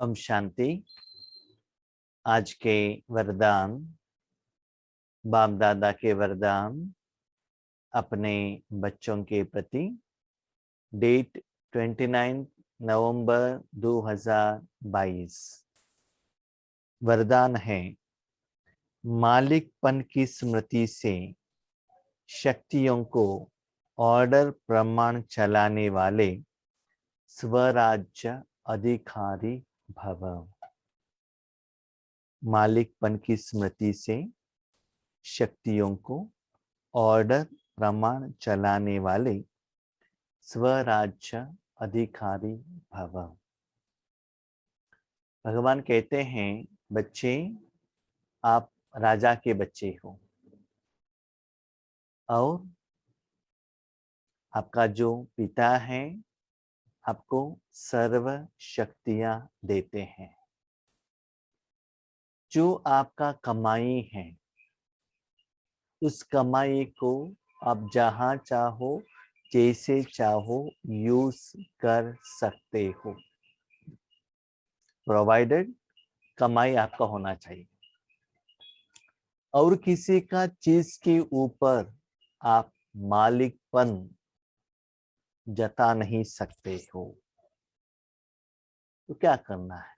ओम शांति। आज के वरदान, बाप दादा के वरदान अपने बच्चों के प्रति। डेट 29 नवंबर 2022। वरदान है, मालिकपन की स्मृति से शक्तियों को ऑर्डर प्रमाण चलाने वाले स्वराज्य अधिकारी भव। मालिकपन की स्मृति से शक्तियों को ऑर्डर प्रमाण चलाने वाले स्वराज्य अधिकारी भव। भगवान कहते हैं, बच्चे आप राजा के बच्चे हो और आपका जो पिता है आपको सर्व शक्तियां देते हैं। जो आपका कमाई है उस कमाई को आप जहां चाहो जैसे चाहो यूज कर सकते हो, प्रोवाइडेड कमाई आपका होना चाहिए। और किसी का चीज के ऊपर आप मालिकपन जता नहीं सकते हो। तो क्या करना है?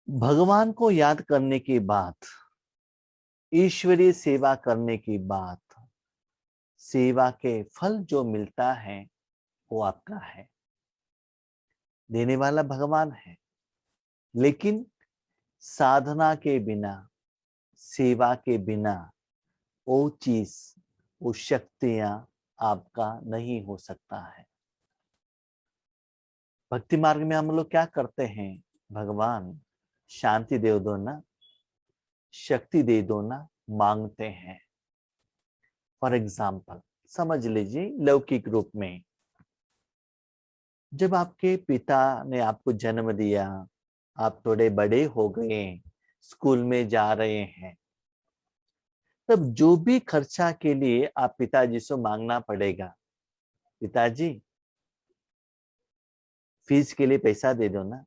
भगवान को याद करने के बाद, ईश्वरीय सेवा करने के बाद सेवा के फल जो मिलता है वो आपका है। देने वाला भगवान है, लेकिन साधना के बिना, सेवा के बिना वो चीज, वो शक्तियां आपका नहीं हो सकता है। भक्ति मार्ग में हम लोग क्या करते हैं? भगवान शांति दे दो ना, शक्ति दे दो ना, मांगते हैं। फॉर एग्जाम्पल समझ लीजिए, लौकिक रूप में जब आपके पिता ने आपको जन्म दिया, आप थोड़े बड़े हो गए, स्कूल में जा रहे हैं, तब जो भी खर्चा के लिए आप पिताजी से मांगना पड़ेगा, पिताजी फीस के लिए पैसा दे दो ना,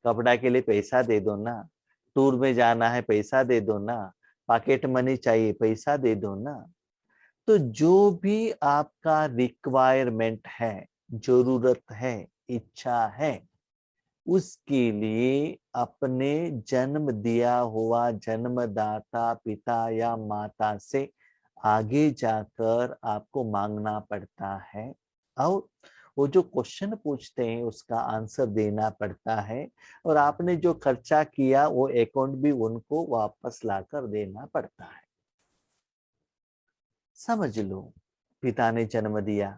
कपड़ा के लिए पैसा दे दो ना, टूर में जाना है पैसा दे दो ना, पॉकेट मनी चाहिए पैसा दे दो ना। तो जो भी आपका रिक्वायरमेंट है, जरूरत है, इच्छा है, उसके लिए अपने जन्म दिया हुआ जन्मदाता पिता या माता से आगे जाकर आपको मांगना पड़ता है। और वो जो क्वेश्चन पूछते हैं उसका आंसर देना पड़ता है, और आपने जो खर्चा किया वो अकाउंट भी उनको वापस लाकर देना पड़ता है। समझ लो, पिता ने जन्म दिया,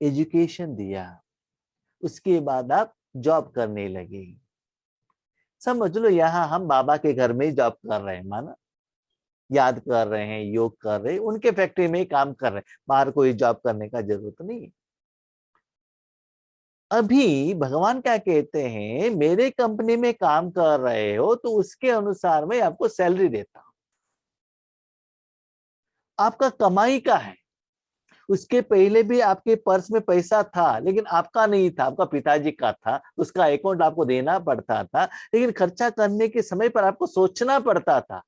एजुकेशन दिया, उसके बाद आप जॉब करने लगे। समझ लो यहाँ हम बाबा के घर में जॉब कर रहे हैं, माना याद कर रहे हैं, योग कर रहे हैं, उनके फैक्ट्री में ही काम कर रहे हैं, बाहर कोई जॉब करने का जरूरत नहीं। अभी भगवान क्या कहते हैं, मेरे कंपनी में काम कर रहे हो तो उसके अनुसार मैं आपको सैलरी देता हूं। आपका कमाई का है, उसके पहले भी आपके पर्स में पैसा था, लेकिन आपका नहीं था, आपका पिताजी का था, उसका अकाउंट आपको देना पड़ता था, लेकिन खर्चा करने के समय पर आपको सोचना पड़ता था।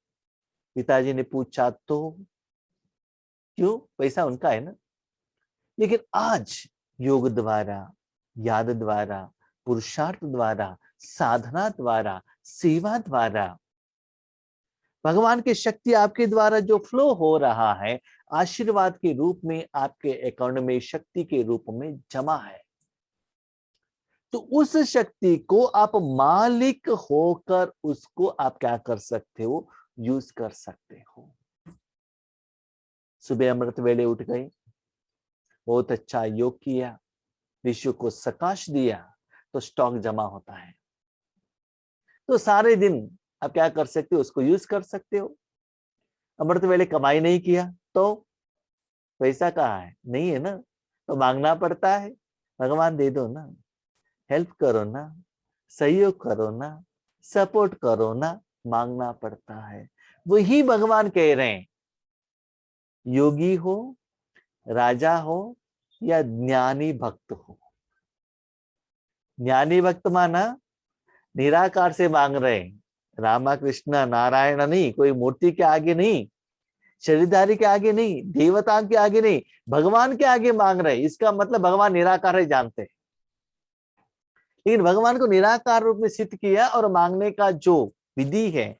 पिताजी ने पूछा तो क्यों? पैसा उनका है ना। लेकिन आज योग द्वारा, याद द्वारा, पुरुषार्थ द्वारा, साधना द्वारा, सेवा द्वारा भगवान की शक्ति आपके द्वारा जो फ्लो हो रहा है, आशीर्वाद के रूप में आपके अकाउंट में शक्ति के रूप में जमा है। तो उस शक्ति को आप मालिक होकर उसको आप क्या कर सकते हो? यूज कर सकते हो। सुबह अमृत वेले उठ गए, बहुत अच्छा योग किया, विश्व को सकाश दिया, तो स्टॉक जमा होता है। तो सारे दिन आप क्या कर सकते हो? उसको यूज कर सकते हो। अमृत वेले कमाई नहीं किया तो पैसा कहाँ है? नहीं है ना, तो मांगना पड़ता है। भगवान दे दो ना, हेल्प करो ना, सहयोग करो ना, सपोर्ट करो ना, मांगना पड़ता है। वही भगवान कह रहे हैं, योगी हो, राजा हो या ज्ञानी भक्त हो, ज्ञानी भक्त माना निराकार से मांग रहे हैं, रामा कृष्ण नारायण नहीं, कोई मूर्ति के आगे नहीं, शरीरधारी के आगे नहीं, देवता के आगे नहीं, भगवान के आगे मांग रहे हैं। इसका मतलब भगवान निराकार है जानते हैं, लेकिन भगवान को निराकार रूप में सिद्ध किया और मांगने का जो विधि है,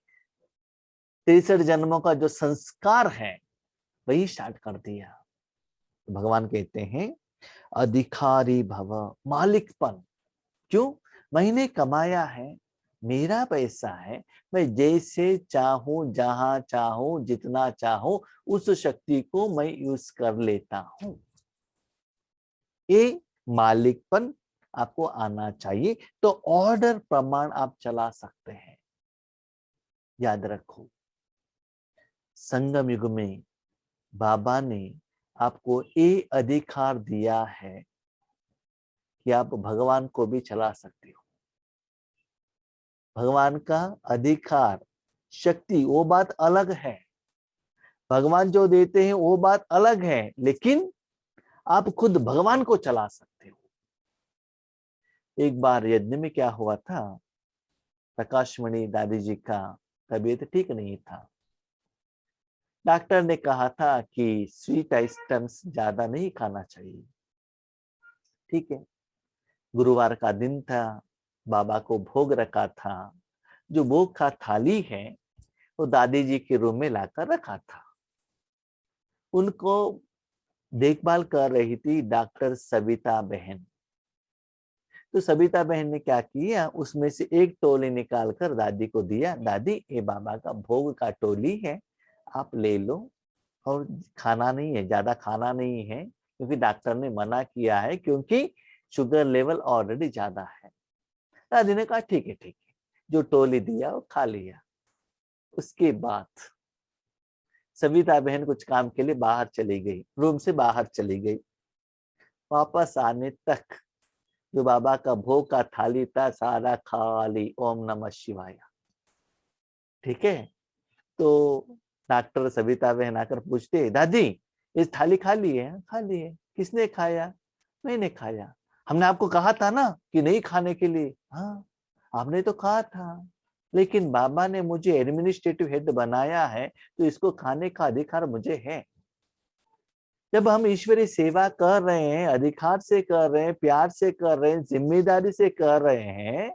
63 जन्मों का जो संस्कार है वही स्टार्ट कर दिया। भगवान कहते हैं अधिकारी भव, मालिकपन। क्यों? मैंने कमाया है, मेरा पैसा है, मैं जैसे चाहूं, जहां चाहूं, जितना चाहूं, उस शक्ति को मैं यूज कर लेता हूं। ये मालिकपन आपको आना चाहिए, तो ऑर्डर प्रमाण आप चला सकते हैं। याद रखो, संगम युग में बाबा ने आपको ये अधिकार दिया है कि आप भगवान को भी चला सकते हो। भगवान का अधिकार, शक्ति, वो बात अलग है। भगवान जो देते हैं वो बात अलग है, लेकिन आप खुद भगवान को चला सकते हो। एक बार यज्ञ में क्या हुआ था, प्रकाशमणि दादी जी का तबीयत ठीक नहीं था। डॉक्टर ने कहा था कि स्वीट आइटम्स ज्यादा नहीं खाना चाहिए। ठीक है, गुरुवार का दिन था, बाबा को भोग रखा था। जो भोग का थाली है वो दादी जी के रूम में लाकर रखा था। उनको देखभाल कर रही थी डॉक्टर सविता बहन। तो सविता बहन ने क्या किया, उसमें से एक टोली निकाल कर दादी को दिया। दादी, ये बाबा का भोग का टोली है, आप ले लो, और खाना नहीं है, ज्यादा खाना नहीं है, क्योंकि डॉक्टर ने मना किया है, क्योंकि शुगर लेवल ऑलरेडी ज्यादा है। दादी ने कहा ठीक है ठीक है, जो टोली दिया वो खा लिया। उसके बाद सविता बहन कुछ काम के लिए बाहर चली गई, रूम से बाहर चली गई। वापस आने तक जो बाबा का भोग का थाली था सारा खाली। ओम नमः शिवाय। ठीक है, तो डॉक्टर सविता बहन आकर पूछते, दादी इस थाली खाली है? खाली है। किसने खाया? मैंने खाया। हमने आपको कहा था ना कि नहीं खाने के लिए। हाँ, आपने तो कहा था, लेकिन बाबा ने मुझे एडमिनिस्ट्रेटिव हेड बनाया है, तो इसको खाने का अधिकार मुझे है। जब हम ईश्वरीय सेवा कर रहे हैं, अधिकार से कर रहे हैं, प्यार से कर रहे हैं, जिम्मेदारी से कर रहे हैं,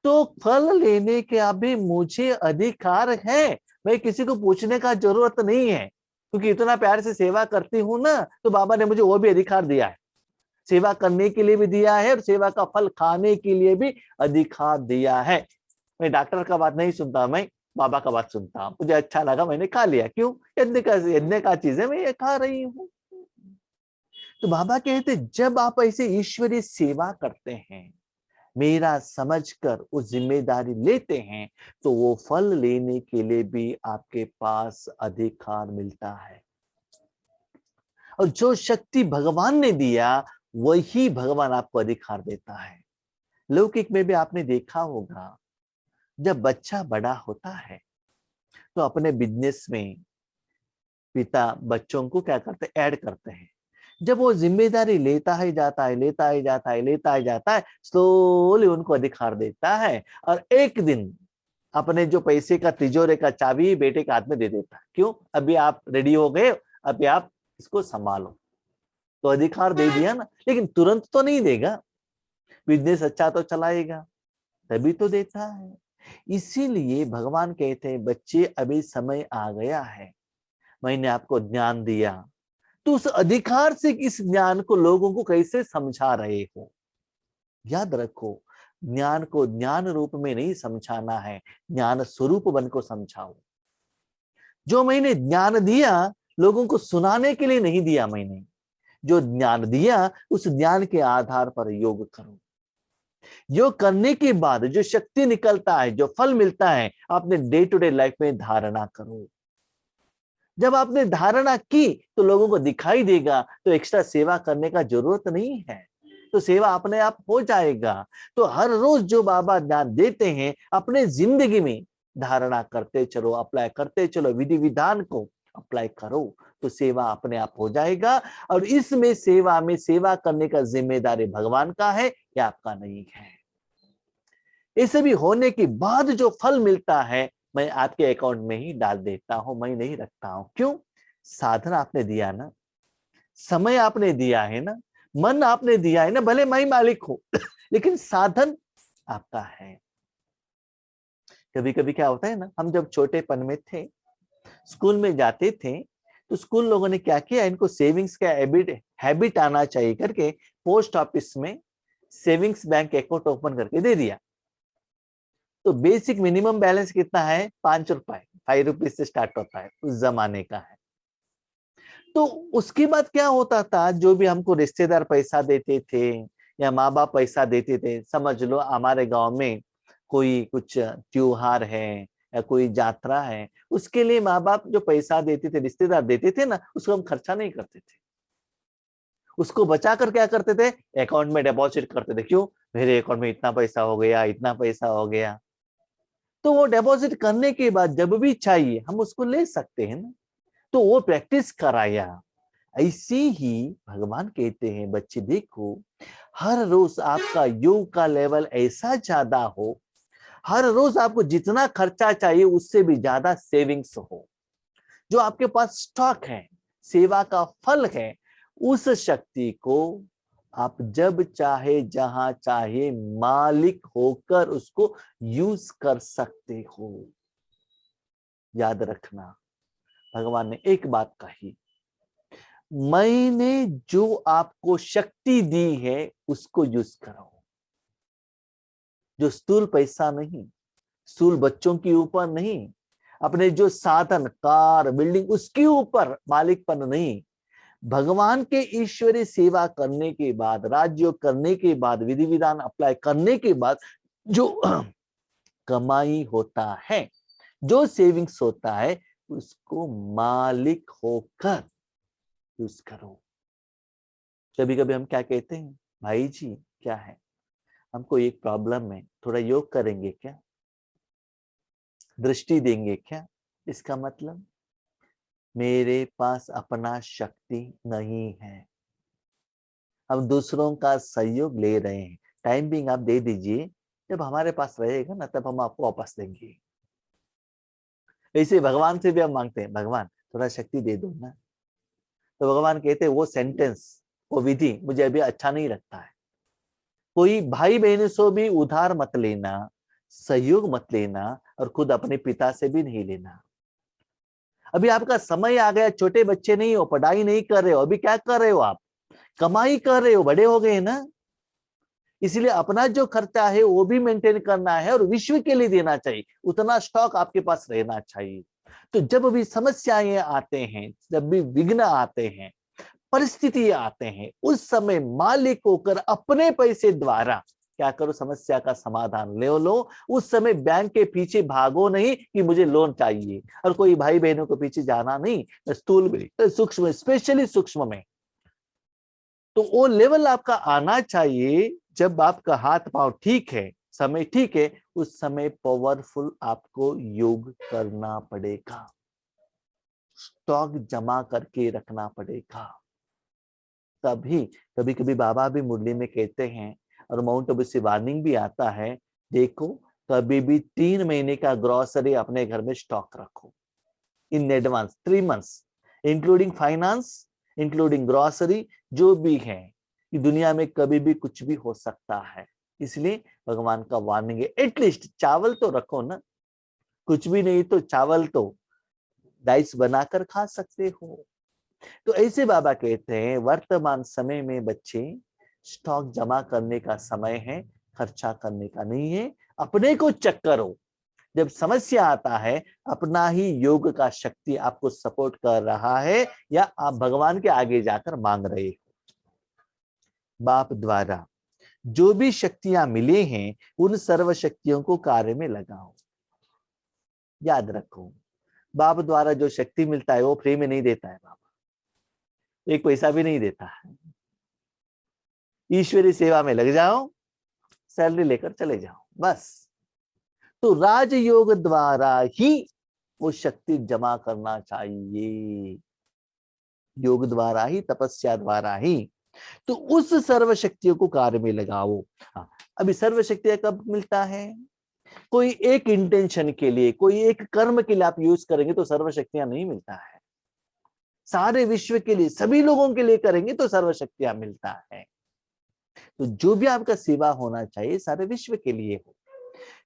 तो फल लेने के अभी मुझे अधिकार है। मैं किसी को पूछने का जरूरत नहीं है, क्योंकि इतना प्यार से सेवा करती हूं ना, तो बाबा ने मुझे वो भी अधिकार दिया है। सेवा करने के लिए भी दिया है और सेवा का फल खाने के लिए भी अधिकार दिया है। मैं डॉक्टर का बात नहीं सुनता, मैं बाबा का बात सुनता हूं। मुझे अच्छा लगा, मैंने खा लिया। क्यों? यज्ञ का चीज है, मैं ये खा रही हूँ। तो बाबा कहते, जब आप ऐसे ईश्वरीय सेवा करते हैं, मेरा समझकर वो जिम्मेदारी लेते हैं, तो वो फल लेने के लिए भी आपके पास अधिकार मिलता है। और जो शक्ति भगवान ने दिया वही भगवान आपको अधिकार देता है। लौकिक में भी आपने देखा होगा, जब बच्चा बड़ा होता है तो अपने बिजनेस में पिता बच्चों को क्या करते हैं, ऐड करते हैं। जब वो जिम्मेदारी लेता ही जाता है, लेता ही जाता है, लेता ही जाता है, स्लोली उनको अधिकार देता है, और एक दिन अपने जो पैसे का तिजोरे का चाबी बेटे के हाथ में दे देता है। क्यों? अभी आप रेडी हो गए, अभी आप इसको संभालो। तो अधिकार दे दिया ना, लेकिन तुरंत तो नहीं देगा। बिजनेस अच्छा तो चलाएगा, तभी तो देता है। इसीलिए भगवान कहते हैं, बच्चे अभी समय आ गया है, मैंने आपको ज्ञान दिया, तो उस अधिकार से इस ज्ञान को लोगों को कैसे समझा रहे हो। याद रखो, ज्ञान को ज्ञान रूप में नहीं समझाना है, ज्ञान स्वरूप बन को समझाओ। जो मैंने ज्ञान दिया लोगों को सुनाने के लिए नहीं दिया, मैंने जो ज्ञान दिया उस ज्ञान के आधार पर योग करो। योग करने के बाद जो शक्ति निकलता है, जो फल मिलता है, आपने डे टू डे लाइफ में धारणा करो। जब आपने धारणा की तो लोगों को दिखाई देगा, तो एक्स्ट्रा सेवा करने का जरूरत नहीं है, तो सेवा अपने आप हो जाएगा। तो हर रोज जो बाबा ज्ञान देते हैं, अपने जिंदगी में धारणा करते चलो, अप्लाई करते चलो, विधि विधान को अप्लाई करो, तो सेवा अपने आप हो जाएगा। और इसमें सेवा में सेवा करने का जिम्मेदारी भगवान का है, ये आपका नहीं है। ये सभी होने के बाद जो फल मिलता है मैं आपके अकाउंट में ही डाल देता हूं, मैं नहीं रखता हूं। क्यों? साधन आपने दिया ना, समय आपने दिया है ना, मन आपने दिया है ना, भले मैं ही मालिक हूं लेकिन साधन आपका है। कभी कभी क्या होता है ना, हम जब छोटेपन में थे, स्कूल में जाते थे, तो स्कूल लोगों ने क्या किया, इनको सेविंग्स का हैबिट आना चाहिए करके पोस्ट ऑफिस में सेविंग्स बैंक अकाउंट ओपन करके दे दिया। तो बेसिक मिनिमम बैलेंस कितना है? 5 रुपए, 5 रुपीज से स्टार्ट होता है, उस जमाने का है। तो उसके बाद क्या होता था, जो भी हमको रिश्तेदार पैसा देते थे या माँ बाप पैसा देते थे, समझ लो हमारे गांव में कोई कुछ त्योहार है या कोई यात्रा है, उसके लिए माँ बाप जो पैसा देते थे, रिश्तेदार देते थे ना, उसको हम खर्चा नहीं करते थे, उसको बचा कर क्या करते थे, अकाउंट में डिपॉजिट करते थे। क्यों? मेरे अकाउंट में इतना पैसा हो गया, इतना पैसा हो गया। तो वो डिपॉजिट करने के बाद जब भी चाहिए हम उसको ले सकते हैं ना, तो वो प्रैक्टिस कराया। ऐसे ही भगवान कहते हैं, बच्चे देखो, हर रोज आपका योग का लेवल ऐसा ज्यादा हो, हर रोज आपको जितना खर्चा चाहिए उससे भी ज्यादा सेविंग्स हो। जो आपके पास स्टॉक है, सेवा का फल है, उस शक्ति को आप जब चाहे जहां चाहे मालिक होकर उसको यूज कर सकते हो। याद रखना, भगवान ने एक बात कही, मैंने जो आपको शक्ति दी है उसको यूज करो। जो स्थूल पैसा नहीं, स्थूल बच्चों के ऊपर नहीं, अपने जो साधन कार बिल्डिंग उसके ऊपर मालिकपन नहीं, भगवान के ईश्वरीय सेवा करने के बाद, राजयोग करने के बाद, विधि विधान अप्लाई करने के बाद जो कमाई होता है, जो सेविंग्स होता है, उसको मालिक होकर यूज करो। कभी कभी हम क्या कहते हैं, भाई जी क्या है, हमको एक प्रॉब्लम है, थोड़ा योग करेंगे क्या, दृष्टि देंगे क्या? इसका मतलब मेरे पास अपना शक्ति नहीं है, हम दूसरों का सहयोग ले रहे हैं। टाइम बिंग आप दे दीजिए, जब हमारे पास रहेगा ना तब हम आपको वापस देंगे। ऐसे भगवान से भी हम मांगते हैं, भगवान थोड़ा शक्ति दे दो ना, तो भगवान कहते हैं वो सेंटेंस, वो विधि मुझे अभी अच्छा नहीं लगता है। कोई भाई बहनों से भी उधार मत लेना, सहयोग मत लेना, और खुद अपने पिता से भी नहीं लेना। अभी आपका समय आ गया, छोटे बच्चे नहीं हो, पढ़ाई नहीं कर रहे हो, अभी क्या कर रहे हो आप, कमाई कर रहे हो, बड़े हो गए ना, इसलिए अपना जो खर्चा है वो भी मेंटेन करना है और विश्व के लिए देना चाहिए, उतना स्टॉक आपके पास रहना चाहिए। तो जब भी समस्याएं आते हैं, जब भी विघ्न आते हैं, परिस्थिति आते हैं, उस समय मालिक होकर अपने पैसे द्वारा क्या करो, समस्या का समाधान ले लो। उस समय बैंक के पीछे भागो नहीं कि मुझे लोन चाहिए, और कोई भाई बहनों के पीछे जाना नहीं, स्थूल में सूक्ष्म, स्पेशली सूक्ष्म में। तो वो लेवल आपका आना चाहिए, जब आपका हाथ पांव ठीक है, समय ठीक है, उस समय पावरफुल आपको योग करना पड़ेगा, स्टॉक जमा करके रखना पड़ेगा। तभी कभी कभी बाबा भी मुरली में कहते हैं, और माउंट आबू से वार्निंग भी आता है, देखो कभी भी 3 महीने का ग्रोसरी अपने घर में स्टॉक रखो in advance, 3 months, including finance, including grocery, जो भी है, कि दुनिया में कभी भी कुछ भी हो सकता है। इसलिए भगवान का वार्निंग है, एटलीस्ट चावल तो रखो ना, कुछ भी नहीं तो चावल तो राइस बनाकर खा सकते हो। तो ऐसे बाबा कहते हैं, वर्तमान समय में बच्चे स्टॉक जमा करने का समय है, खर्चा करने का नहीं है। अपने को चेक करो, जब समस्या आता है, अपना ही योग का शक्ति आपको सपोर्ट कर रहा है या आप भगवान के आगे जाकर मांग रहे हो। बाप द्वारा जो भी शक्तियां मिले हैं, उन सर्व शक्तियों को कार्य में लगाओ। याद रखो, बाप द्वारा जो शक्ति मिलता है वो फ्री में नहीं देता है, बाबा एक पैसा भी नहीं देता है। ईश्वरी सेवा में लग जाओ, सैलरी लेकर चले जाओ, बस। तो राजयोग द्वारा ही वो शक्ति जमा करना चाहिए, योग द्वारा ही, तपस्या द्वारा ही। तो उस सर्वशक्तियों को कार्य में लगाओ। हाँ, अभी सर्वशक्तियां कब मिलता है? कोई एक इंटेंशन के लिए, कोई एक कर्म के लिए आप यूज करेंगे तो सर्वशक्तियां नहीं मिलता है। सारे विश्व के लिए, सभी लोगों के लिए करेंगे तो सर्वशक्तियां मिलता है। तो जो भी आपका सेवा होना चाहिए सारे विश्व के लिए हो।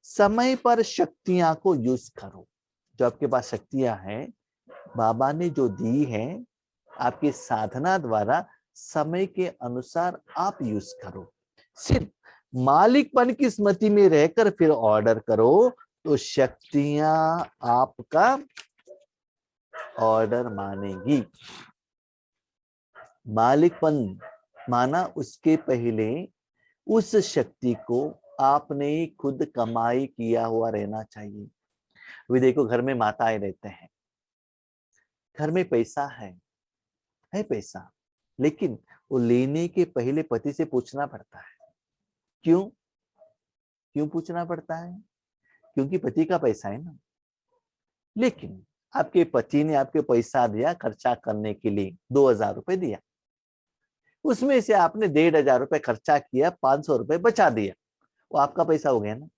समय पर शक्तियां को यूज करो। जो आपके पास शक्तियां हैं, बाबा ने जो दी है, आपकी साधना द्वारा समय के अनुसार आप यूज करो। सिर्फ मालिकपन की स्मृति में रहकर फिर ऑर्डर करो तो शक्तियां आपका ऑर्डर मानेगी। मालिकपन माना, उसके पहले उस शक्ति को आपने खुद कमाई किया हुआ रहना चाहिए। अभी देखो, घर में माताएं रहते हैं, घर में पैसा है पैसा, लेकिन वो लेने के पहले पति से पूछना पड़ता है। क्यों क्यों पूछना पड़ता है? क्योंकि पति का पैसा है ना। लेकिन आपके पति ने आपके पैसा दिया खर्चा करने के लिए, 2000 रुपए दिया, उसमें से आपने 1500 रुपए खर्चा किया, 500 रुपए बचा दिया, वो आपका पैसा हो गया ना,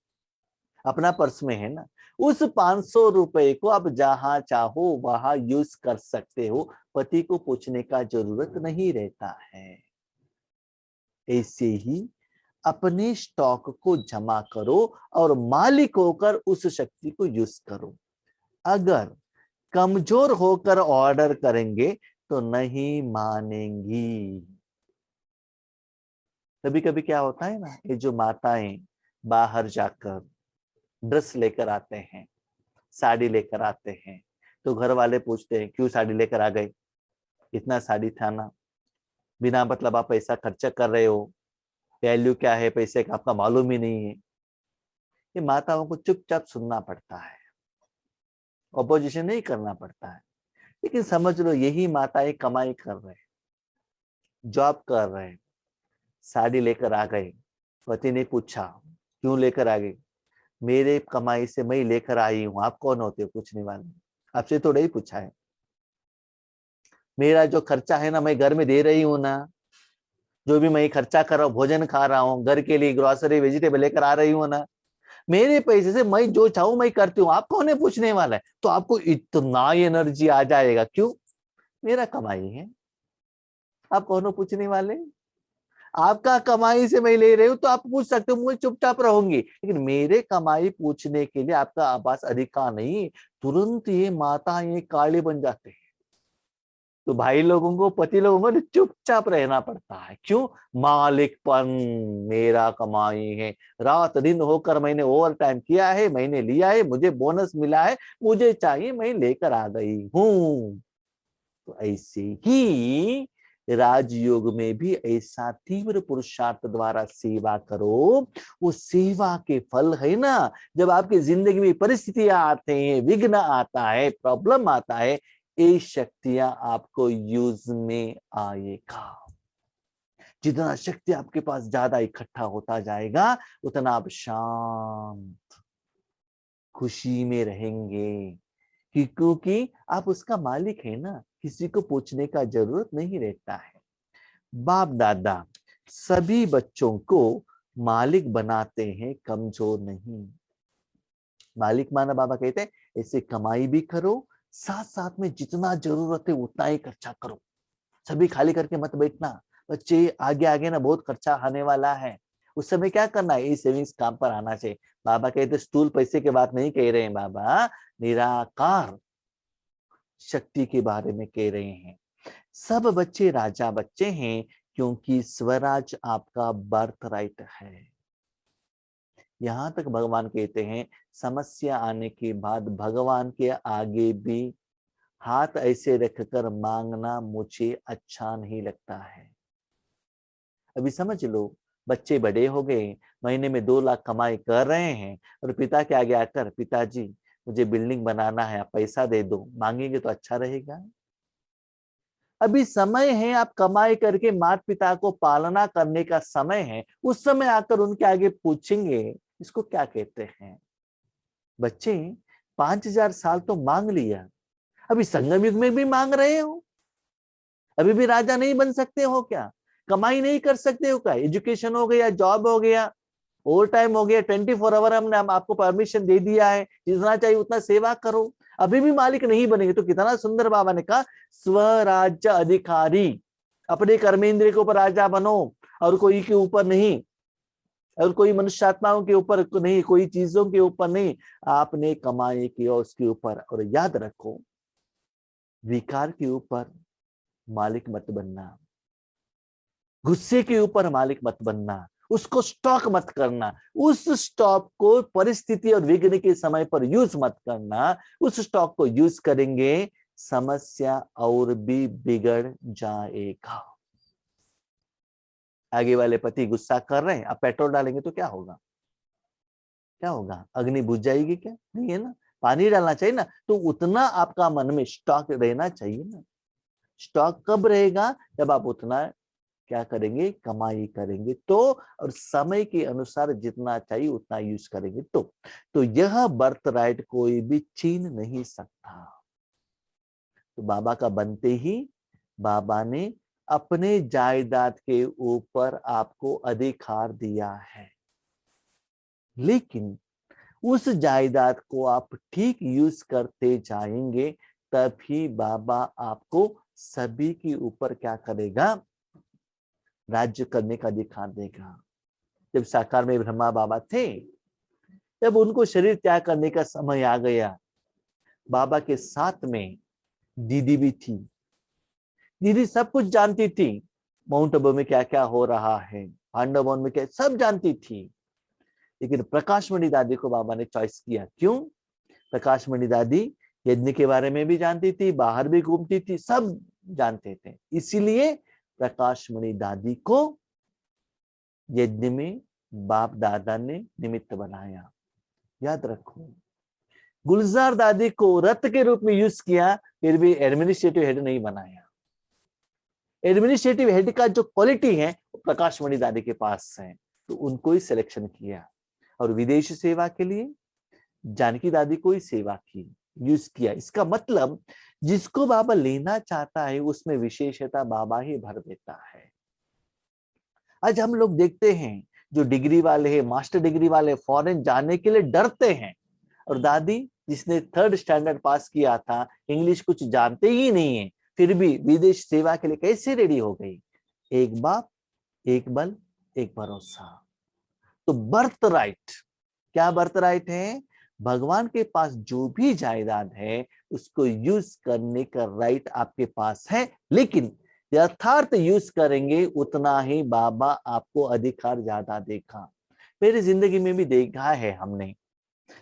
अपना पर्स में है ना। उस 500 रुपए को आप जहां चाहो वहां यूज कर सकते हो, पति को पूछने का जरूरत नहीं रहता है। ऐसे ही अपने स्टॉक को जमा करो और मालिक होकर उस शक्ति को यूज करो। अगर कमजोर होकर ऑर्डर करेंगे तो नहीं मानेंगी। कभी कभी क्या होता है ना, ये जो माताएं बाहर जाकर ड्रेस लेकर आते हैं, साड़ी लेकर आते हैं, तो घर वाले पूछते हैं क्यों साड़ी लेकर आ गए, इतना साड़ी था ना, बिना मतलब आप पैसा खर्चा कर रहे हो, वैल्यू क्या है पैसे का आपका मालूम ही नहीं है। ये माताओं को चुपचाप सुनना पड़ता है, ऑपोजिशन नहीं करना पड़ता है। लेकिन समझ लो, यही माताएं कमाई कर रहे हैं, जॉब कर रहे हैं, साड़ी लेकर आ गए, पति ने पूछा क्यों लेकर आ गए, मेरे कमाई से मैं लेकर आई हूं, आप कौन होते हो पूछने वाले, आपसे थोड़ा ही पूछा है। मेरा जो खर्चा है ना, मैं घर में दे रही हूँ ना, जो भी मैं खर्चा कर रहा हूँ, भोजन खा रहा हूँ, घर के लिए ग्रोसरी वेजिटेबल लेकर आ रही हूँ ना, मेरे पैसे से मैं जो चाहूं मैं करती हूँ, आप कौन है पूछने वाला है। तो आपको इतना एनर्जी आ जाएगा, क्यों? मेरा कमाई है, आप कौन हो पूछने वाले। आपका कमाई से मैं ले रही हूँ तो आप पूछ सकते हो, मुझे चुपचाप रहूंगी, लेकिन मेरे कमाई पूछने के लिए आपका आवास अधिकार नहीं। तुरंत ये माता ये काले बन जाते हैं। तो भाई लोगों को, पति लोगों को चुपचाप रहना पड़ता है। क्यों? मालिकपन, मेरा कमाई है, रात दिन होकर मैंने ओवर टाइम किया है, मैंने लिया है, मुझे बोनस मिला है, मुझे चाहिए, मैं लेकर आ गई हूं। तो ऐसे ही राजयोग में भी ऐसा तीव्र पुरुषार्थ द्वारा सेवा करो। वो सेवा के फल है ना, जब आपकी जिंदगी में परिस्थितियां आते हैं, विघ्न आता है, प्रॉब्लम आता है, ये शक्तियां आपको यूज में आएगा। जितना शक्ति आपके पास ज्यादा इकट्ठा होता जाएगा, उतना आप शांत खुशी में रहेंगे, क्योंकि आप उसका मालिक है ना, किसी को पूछने का जरूरत नहीं रहता है। बाप दादा सभी बच्चों को मालिक बनाते हैं, कमजोर नहीं। मालिक माना, बाबा कहते हैं ऐसे कमाई भी करो, साथ साथ में जितना जरूरत है उतना ही खर्चा करो। सभी खाली करके मत बैठना, बच्चे आगे आगे ना बहुत खर्चा आने वाला है, उस समय क्या करना है, ये सेविंग्स काम पर आना चाहिए। बाबा कहते स्थूल पैसे की बात नहीं कह रहे हैं बाबा, निराकार शक्ति के बारे में कह रहे हैं। सब बच्चे राजा बच्चे हैं, क्योंकि स्वराज आपका बर्थ राइट है। यहां तक भगवान कहते हैं, समस्या आने के बाद भगवान के आगे भी हाथ ऐसे रखकर मांगना मुझे अच्छा नहीं लगता है। अभी समझ लो, बच्चे बड़े हो गए, महीने में 2 लाख कमाई कर रहे हैं, और पिता के आगे आकर पिताजी मुझे बिल्डिंग बनाना है, आप पैसा दे दो, मांगेंगे तो अच्छा रहेगा? अभी समय है, आप कमाई करके माता पिता को पालना करने का समय है, उस समय आकर उनके आगे पूछेंगे, इसको क्या कहते हैं? बच्चे 5000 साल तो मांग लिया, अभी संगम युग में भी मांग रहे हो, अभी भी राजा नहीं बन सकते हो क्या? कमाई नहीं कर सकते हो क्या? एजुकेशन हो गया, जॉब हो गया, ओवर टाइम हो गया, 24 आवर हमने आपको परमिशन दे दिया है, जितना चाहिए उतना सेवा करो। अभी भी मालिक नहीं बनेंगे तो कितना सुंदर बाबा ने कहा, स्वराज्य अधिकारी, अपने कर्मेंद्रिय के ऊपर राजा बनो और कोई के ऊपर नहीं, और कोई मनुष्यात्माओं के ऊपर नहीं, कोई चीजों के ऊपर नहीं, आपने कमाई की और उसके ऊपर। और याद रखो, विकार के ऊपर मालिक मत बनना, गुस्से के ऊपर मालिक मत बनना, उसको स्टॉक मत करना, उस स्टॉक को परिस्थिति और विघ्न के समय पर यूज मत करना। उस स्टॉक को यूज करेंगे, समस्या और भी बिगड़ जाएगा। आगे वाले पति गुस्सा कर रहे हैं, आप पेट्रोल डालेंगे तो क्या होगा? क्या होगा? अग्नि बुझ जाएगी क्या? नहीं है ना, पानी डालना चाहिए ना। तो उतना आपका मन में स्टॉक रहना चाहिए ना। स्टॉक कब रहेगा? जब आप उतना क्या करेंगे? कमाई करेंगे तो, और समय के अनुसार जितना चाहिए उतना यूज करेंगे तो यह बर्थ राइट कोई भी छीन नहीं सकता। तो बाबा का बनते ही बाबा ने अपने जायदाद के ऊपर आपको अधिकार दिया है, लेकिन उस जायदाद को आप ठीक यूज करते जाएंगे, तभी बाबा आपको सभी के ऊपर क्या करेगा? राज्य करने का अधिकार देगा। जब साकार में ब्रह्मा बाबा थे, जब उनको शरीर त्याग करने का समय आ गया, बाबा के साथ में दीदी भी थी। दीदी सब कुछ जानती थी, माउंट आबू में क्या क्या हो रहा है, पांडवन में क्या, सब जानती थी। लेकिन प्रकाशमणि दादी को बाबा ने चॉइस किया। क्यों? प्रकाशमणि दादी यज्ञ के बारे में भी जानती थी, बाहर भी घूमती थी, सब जानते थे। इसीलिए प्रकाशमणि दादी को यज्ञ में बाप दादा ने निमित्त बनाया। याद रखो, गुलजार दादी को रथ के रूप में यूज किया, फिर भी एडमिनिस्ट्रेटिव हेड नहीं बनाया। एडमिनिस्ट्रेटिव हेड का जो क्वालिटी है वो प्रकाशमणि दादी के पास है, तो उनको ही सिलेक्शन किया। और विदेश सेवा के लिए जानकी दादी को ही सेवा की, यूज किया। इसका मतलब जिसको बाबा लेना चाहता है उसमें विशेषता बाबा ही भर देता है। आज हम लोग देखते हैं जो डिग्री वाले हैं, मास्टर डिग्री वाले, फॉरेन जाने के लिए डरते हैं, और दादी जिसने 3rd स्टैंडर्ड पास किया था, इंग्लिश कुछ जानते ही नहीं है, फिर भी विदेश सेवा के लिए कैसे रेडी हो गई? एक बाप, एक बल, एक भरोसा। तो बर्थ राइट, क्या बर्थ राइट है? भगवान के पास जो भी जायदाद है उसको यूज करने का राइट आपके पास है, लेकिन यथार्थ यूज करेंगे उतना ही बाबा आपको अधिकार ज्यादा देगा। मेरी जिंदगी में भी देखा है हमने,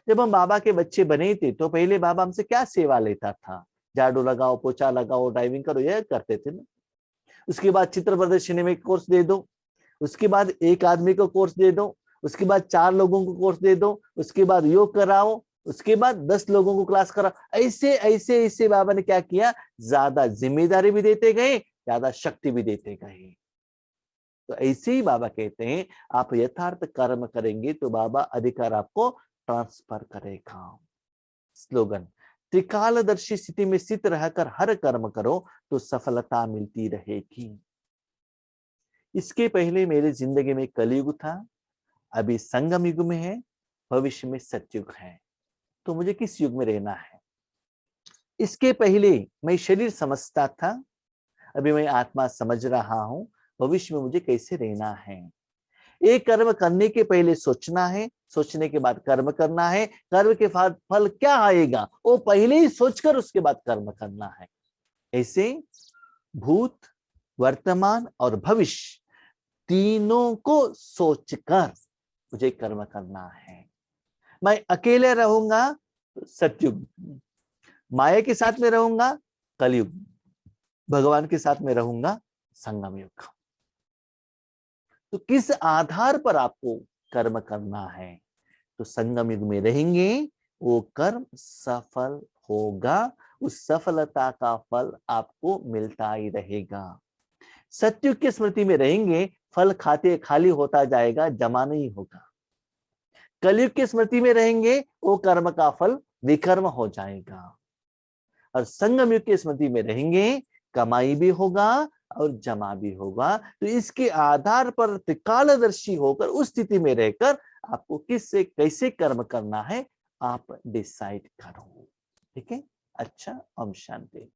जब हम बाबा के बच्चे बने थे तो पहले बाबा हमसे क्या सेवा लेता था? झाड़ू लगाओ, पोछा लगाओ, ड्राइविंग करो, यह करते थे ना। उसके बाद चित्र प्रदर्शनी में कोर्स दे दो, उसके बाद एक आदमी को कोर्स दे दो, उसके बाद 4 लोगों को कोर्स दे दो, उसके बाद योग कराओ, उसके बाद 10 लोगों को क्लास कराओ। ऐसे ऐसे ऐसे बाबा ने क्या किया? ज्यादा जिम्मेदारी भी देते गए, ज्यादा शक्ति भी देते गए। तो ऐसे ही बाबा कहते हैं, आप यथार्थ कर्म करेंगे तो बाबा अधिकार आपको ट्रांसफर करेगा। स्लोगन, त्रिकालदर्शी स्थिति में स्थित रहकर हर कर्म करो तो सफलता मिलती रहेगी। इसके पहले मेरी जिंदगी में कलयुग था, अभी संगम युग में है, भविष्य में सतयुग है। तो मुझे किस युग में रहना है? इसके पहले मैं शरीर समझता था, अभी मैं आत्मा समझ रहा हूं, भविष्य में मुझे कैसे रहना है। एक कर्म करने के पहले सोचना है, सोचने के बाद कर्म करना है, कर्म के बाद फल क्या आएगा वो पहले ही सोचकर उसके बाद कर्म करना है। ऐसे भूत, वर्तमान और भविष्य तीनों को सोचकर मुझे कर्म करना है। मैं अकेले रहूंगा तो सतयुग, माया के साथ में रहूंगा कलयुग, भगवान के साथ में रहूंगा संगम युग। तो किस आधार पर आपको कर्म करना है? तो संगम युग में रहेंगे, वो कर्म सफल होगा, उस सफलता का फल आपको मिलता ही रहेगा। सतयुग की स्मृति में रहेंगे, फल खाते खाली होता जाएगा, जमा नहीं होगा। कलयुग की स्मृति में रहेंगे, वो कर्म का फल विकर्म हो जाएगा। और संगम युग की स्मृति में रहेंगे, कमाई भी होगा और जमा भी होगा। तो इसके आधार पर त्रिकालदर्शी होकर उस स्थिति में रहकर आपको किससे कैसे कर्म करना है आप डिसाइड करो। ठीक है। अच्छा, ओम शांति।